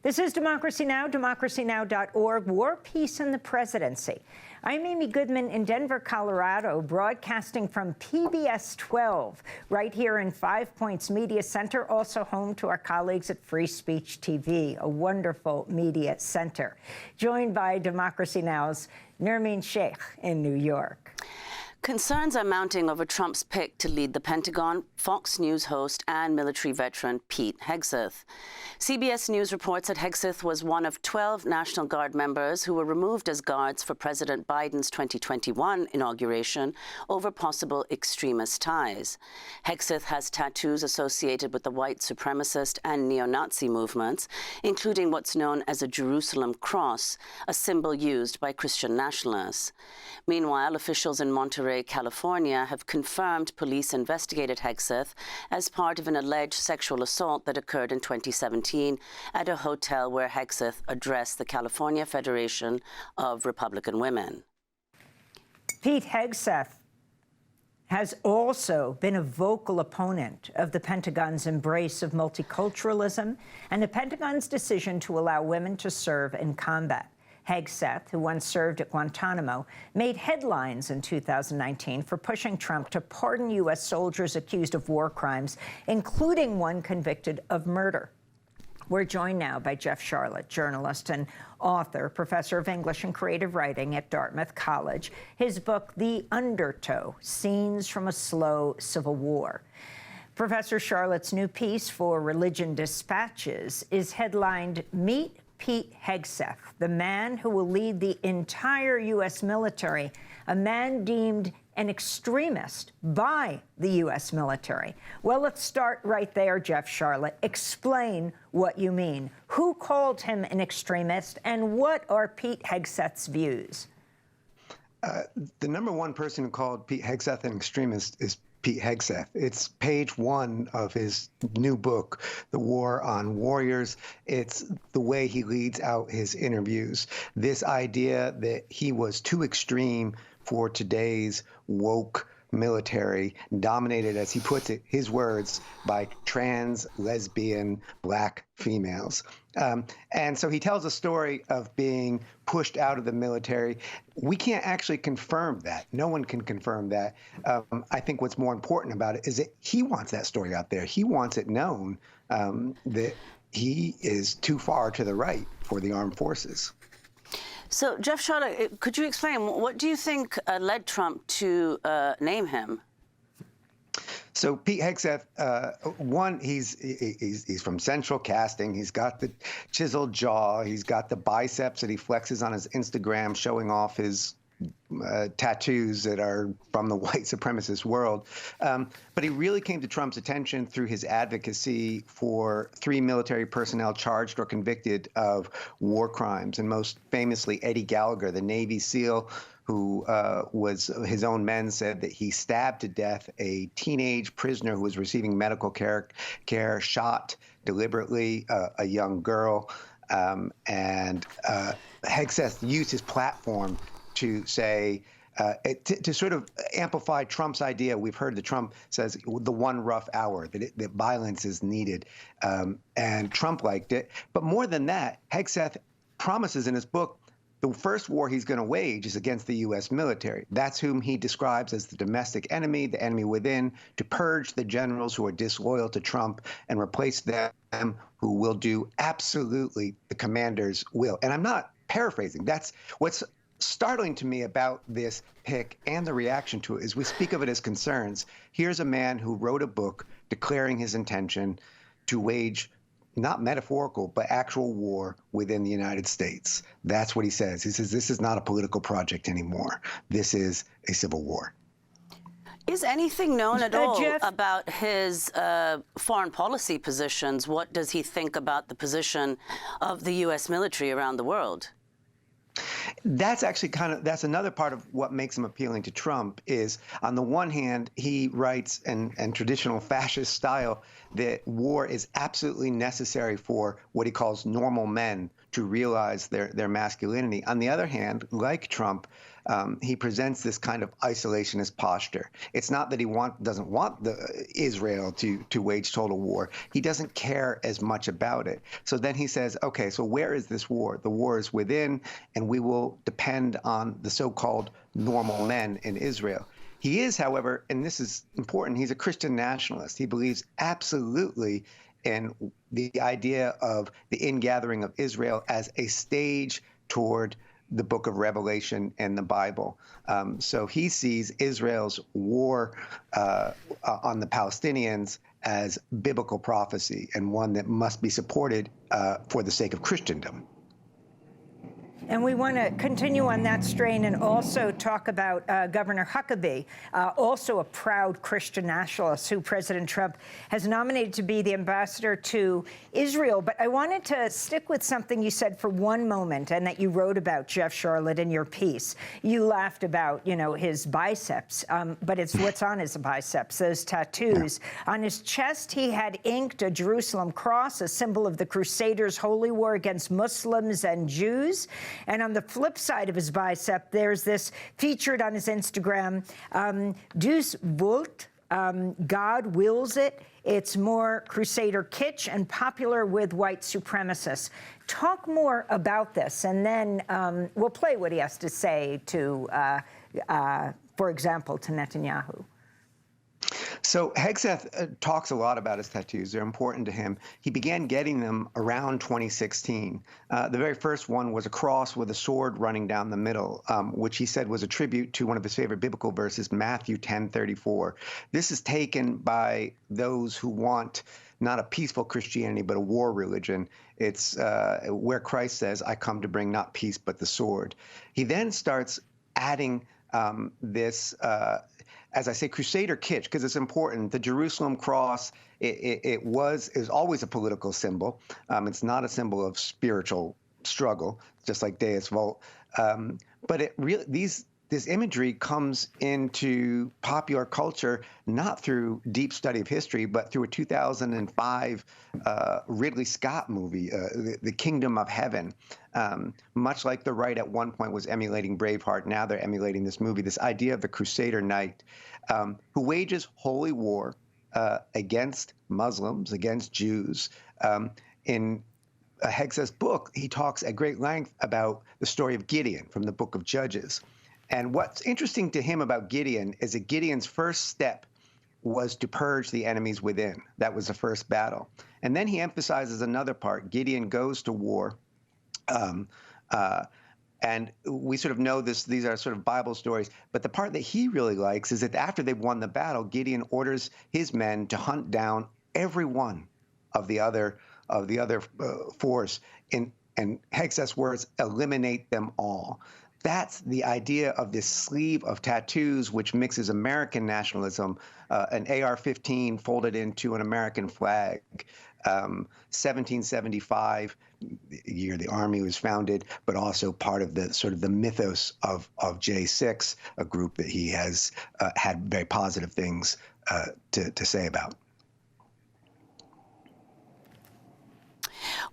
This is Democracy Now!, democracynow.org, War, Peace, and the Presidency. I'm Amy Goodman in Denver, Colorado, broadcasting from PBS 12, right here in Five Points Media Center, also home to our colleagues at Free Speech TV, a wonderful media center. Joined by Democracy Now!'s Nermeen Sheikh in New York. Concerns are mounting over Trump's pick to lead the Pentagon, Fox News host and military veteran Pete Hegseth. CBS News reports that Hegseth was one of 12 National Guard members who were removed as guards for President Biden's 2021 inauguration over possible extremist ties. Hegseth has tattoos associated with the white supremacist and neo-Nazi movements, including what's known as a Jerusalem cross, a symbol used by Christian nationalists. Meanwhile, officials in Monterey, California, have confirmed police investigated Hegseth as part of an alleged sexual assault that occurred in 2017 at a hotel where Hegseth addressed the California Federation of Republican Women. Pete Hegseth has also been a vocal opponent of the Pentagon's embrace of multiculturalism and the Pentagon's decision to allow women to serve in combat. Hegseth, who once served at Guantanamo, made headlines in 2019 for pushing Trump to pardon U.S. soldiers accused of war crimes, including one convicted of murder. We're joined now by Jeff Sharlet, journalist and author, professor of English and creative writing at Dartmouth College. His book, The Undertow: Scenes from a Slow Civil War. Professor Sharlet's new piece for Religion Dispatches is headlined, Meet Pete Hegseth, the man who will lead the entire U.S. military, a man deemed an extremist by the U.S. military. Well, let's start right there, Jeff Sharlet. Explain what you mean. Who called him an extremist, and what are Pete Hegseth's views? The number one person who called Pete Hegseth an extremist is Pete Hegseth. It's page 1 of his new book, The War on Warriors. It's the way he leads out his interviews. This idea that he was too extreme for today's woke military, dominated, as he puts it, his words, by trans, lesbian, black females. And so he tells a story of being pushed out of the military. We can't actually confirm that. No one can confirm that. I think what's more important about it is that he wants that story out there. He wants it known that he is too far to the right for the armed forces. So, Jeff Sharlet, could you explain, what do you think led Trump to name him? So Pete Hegseth, one, he's from Central Casting. He's got the chiseled jaw. He's got the biceps that he flexes on his Instagram, showing off his tattoos that are from the white supremacist world. But he really came to Trump's attention through his advocacy for 3 military personnel charged or convicted of war crimes, and most famously Eddie Gallagher, the Navy SEAL, who was, his own men said that he stabbed to death a teenage prisoner who was receiving medical care, shot deliberately a young girl. And Hegseth used his platform to say, to sort of amplify Trump's idea. We've heard that Trump says the one rough hour, that violence is needed. And Trump liked it. But more than that, Hegseth promises in his book the first war he's going to wage is against the U.S. military. That's whom he describes as the domestic enemy, the enemy within, to purge the generals who are disloyal to Trump and replace them who will do absolutely the commander's will. And I'm not paraphrasing. That's what's startling to me about this pick and the reaction to it is we speak of it as concerns. Here's a man who wrote a book declaring his intention to wage not metaphorical, but actual war within the United States. That's what he says. He says, this is not a political project anymore. This is a civil war. Is anything known at all Jeff, about his foreign policy positions? What does he think about the position of the U.S. military around the world? That's actually that's another part of what makes him appealing to Trump is, on the one hand, he writes in traditional fascist style that war is absolutely necessary for what he calls normal men to realize their masculinity. On the other hand, like Trump, he presents this kind of isolationist posture. It's not that he doesn't want Israel to wage total war. He doesn't care as much about it. So then he says, okay, so where is this war? The war is within, and we will depend on the so-called normal men in Israel. He is, however, and this is important, he's a Christian nationalist. He believes absolutely in the idea of the ingathering of Israel as a stage toward the book of Revelation and the Bible. So he sees Israel's war on the Palestinians as biblical prophecy and one that must be supported for the sake of Christendom. And we want to continue on that strain and also talk about Governor Huckabee, also a proud Christian nationalist who President Trump has nominated to be the ambassador to Israel. But I wanted to stick with something you said for one moment and that you wrote about, Jeff Sharlet, in your piece. You laughed about, his biceps, but it's what's on his biceps, those tattoos. On his chest, he had inked a Jerusalem cross, a symbol of the Crusaders' holy war against Muslims and Jews. And on the flip side of his bicep, there's this featured on his Instagram, Dus Wilt, God wills it. It's more Crusader kitsch and popular with white supremacists. Talk more about this, and then we'll play what he has to say to, for example, to Netanyahu. So Hegseth talks a lot about his tattoos. They're important to him. He began getting them around 2016. The very first one was a cross with a sword running down the middle, which he said was a tribute to one of his favorite biblical verses, Matthew 10:34. This is taken by those who want not a peaceful Christianity, but a war religion. It's where Christ says, I come to bring not peace, but the sword. He then starts adding this as I say, Crusader kitsch, because it's important. The Jerusalem cross, is always a political symbol. It's not a symbol of spiritual struggle, just like Deus Vult. But this imagery comes into popular culture not through deep study of history, but through a 2005 Ridley Scott movie, The Kingdom of Heaven. Much like the right at one point was emulating Braveheart, now they're emulating this movie, this idea of the Crusader knight who wages holy war against Muslims, against Jews. In Hegseth's book, he talks at great length about the story of Gideon from the book of Judges. And what's interesting to him about Gideon is that Gideon's first step was to purge the enemies within. That was the first battle. And then he emphasizes another part. Gideon goes to war. And we sort of know this, these are sort of Bible stories. But the part that he really likes is that after they've won the battle, Gideon orders his men to hunt down every one of the other force. And Hegseth's words, eliminate them all. That's the idea of this sleeve of tattoos, which mixes American nationalism, an AR-15 folded into an American flag, 1775, the year the Army was founded, but also part of the sort of the mythos of J6, a group that he has had very positive things to say about.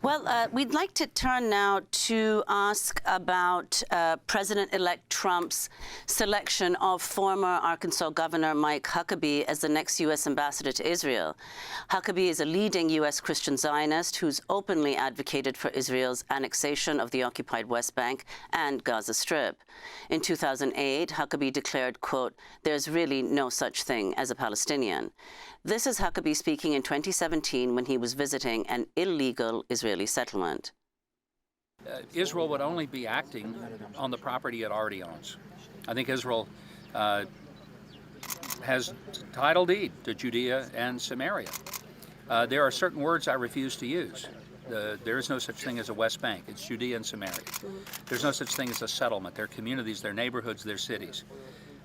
Well, we'd like to turn now to ask about President-elect Trump's selection of former Arkansas Governor Mike Huckabee as the next U.S. ambassador to Israel. Huckabee is a leading U.S. Christian Zionist who's openly advocated for Israel's annexation of the occupied West Bank and Gaza Strip. In 2008, Huckabee declared, quote, "There's really no such thing as a Palestinian." This is Huckabee speaking in 2017 when he was visiting an illegal Israeli settlement. Israel would only be acting on the property it already owns. I think Israel has title deed to Judea and Samaria. There are certain words I refuse to use. There is no such thing as a West Bank. It's Judea and Samaria. There's no such thing as a settlement. They're communities, they're neighborhoods, they're cities.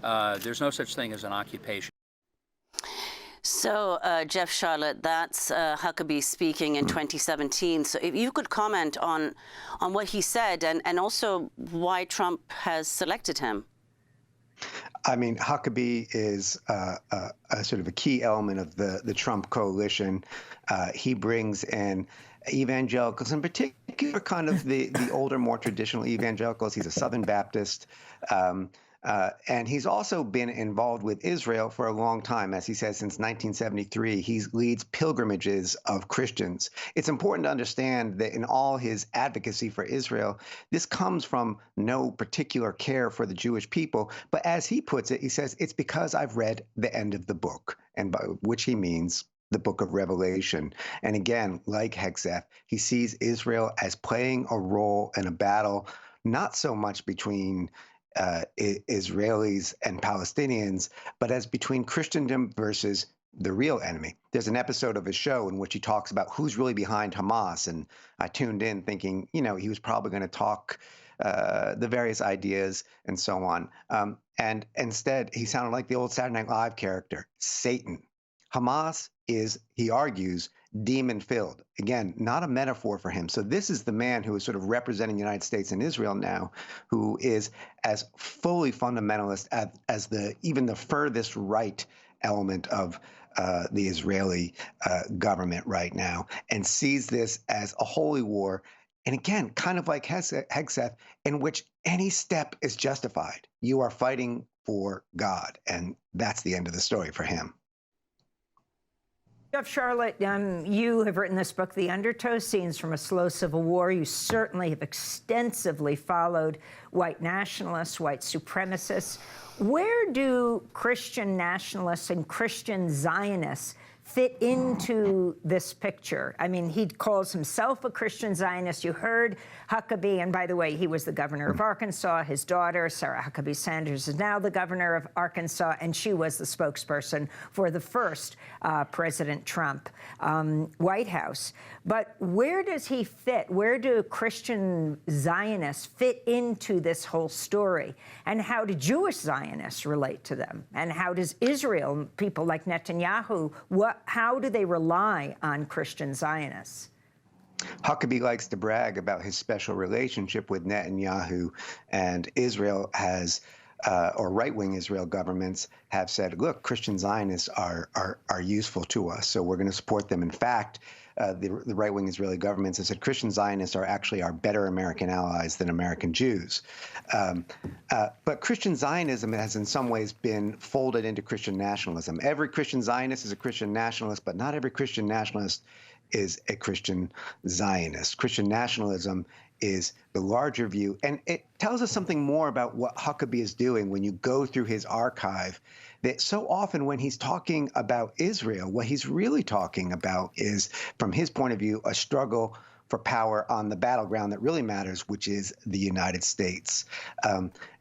There's no such thing as an occupation. So, Jeff Sharlet, that's Huckabee speaking in 2017. So if you could comment on what he said and also why Trump has selected him. I mean, Huckabee is a sort of a key element of the Trump coalition. He brings in evangelicals, in particular kind of the older, more traditional evangelicals. He's a Southern Baptist. And he's also been involved with Israel for a long time. As he says, since 1973, he leads pilgrimages of Christians. It's important to understand that in all his advocacy for Israel, this comes from no particular care for the Jewish people. But as he puts it, he says, it's because I've read the end of the book, and by which he means the book of Revelation. And again, like Hegseth, he sees Israel as playing a role in a battle, not so much between Israelis and Palestinians, but as between Christendom versus the real enemy. There's an episode of his show in which he talks about who's really behind Hamas, and I tuned in thinking, he was probably going to talk the various ideas and so on. And instead, he sounded like the old Saturday Night Live character, Satan. Hamas is, he argues, demon-filled. Again, not a metaphor for him. So this is the man who is sort of representing the United States and Israel now, who is as fully fundamentalist as even the furthest right element of the Israeli government right now, and sees this as a holy war. And again, kind of like Hegseth, in which any step is justified. You are fighting for God, and that's the end of the story for him. Jeff Sharlet, you have written this book, The Undertow, Scenes from a Slow Civil War. You certainly have extensively followed white nationalists, white supremacists. Where do Christian nationalists and Christian Zionists fit into this picture? I mean, he calls himself a Christian Zionist. You heard Huckabee, and by the way, he was the governor of Arkansas. His daughter, Sarah Huckabee Sanders, is now the governor of Arkansas, and she was the spokesperson for the first President Trump White House. But where does he fit? Where do Christian Zionists fit into this whole story? And how do Jewish Zionists relate to them? And how does Israel, people like Netanyahu, how do they rely on Christian Zionists? Huckabee likes to brag about his special relationship with Netanyahu, and Israel has, or right-wing Israel governments have said, look, Christian Zionists are useful to us, so we're going to support them. In fact, the right-wing Israeli governments have said Christian Zionists are actually our better American allies than American Jews. But Christian Zionism has in some ways been folded into Christian nationalism. Every Christian Zionist is a Christian nationalist, but not every Christian nationalist is a Christian Zionist. Christian nationalism is the larger view. And it tells us something more about what Huckabee is doing when you go through his archive, that so often when he's talking about Israel, what he's really talking about is, from his point of view, a struggle for power on the battleground that really matters, which is the United States.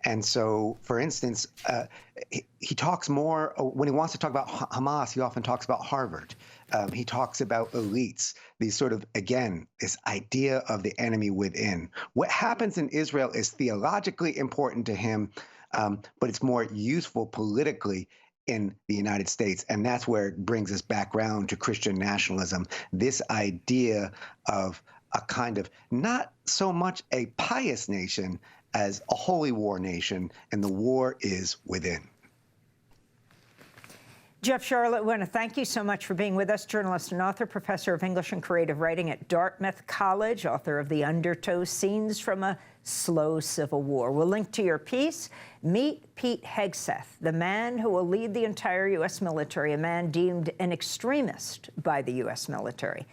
And so, for instance, he talks more, when he wants to talk about Hamas, he often talks about Harvard. He talks about elites, these sort of, again, this idea of the enemy within. What happens in Israel is theologically important to him, but it's more useful politically in the United States. And that's where it brings us back around to Christian nationalism, this idea of a kind of not so much a pious nation as a holy war nation, and the war is within. Jeff Sharlet, I want to thank you so much for being with us, journalist and author, professor of English and Creative Writing at Dartmouth College, author of The Undertow, Scenes from a Slow Civil War. We'll link to your piece. Meet Pete Hegseth, the man who will lead the entire U.S. military, a man deemed an extremist by the U.S. military.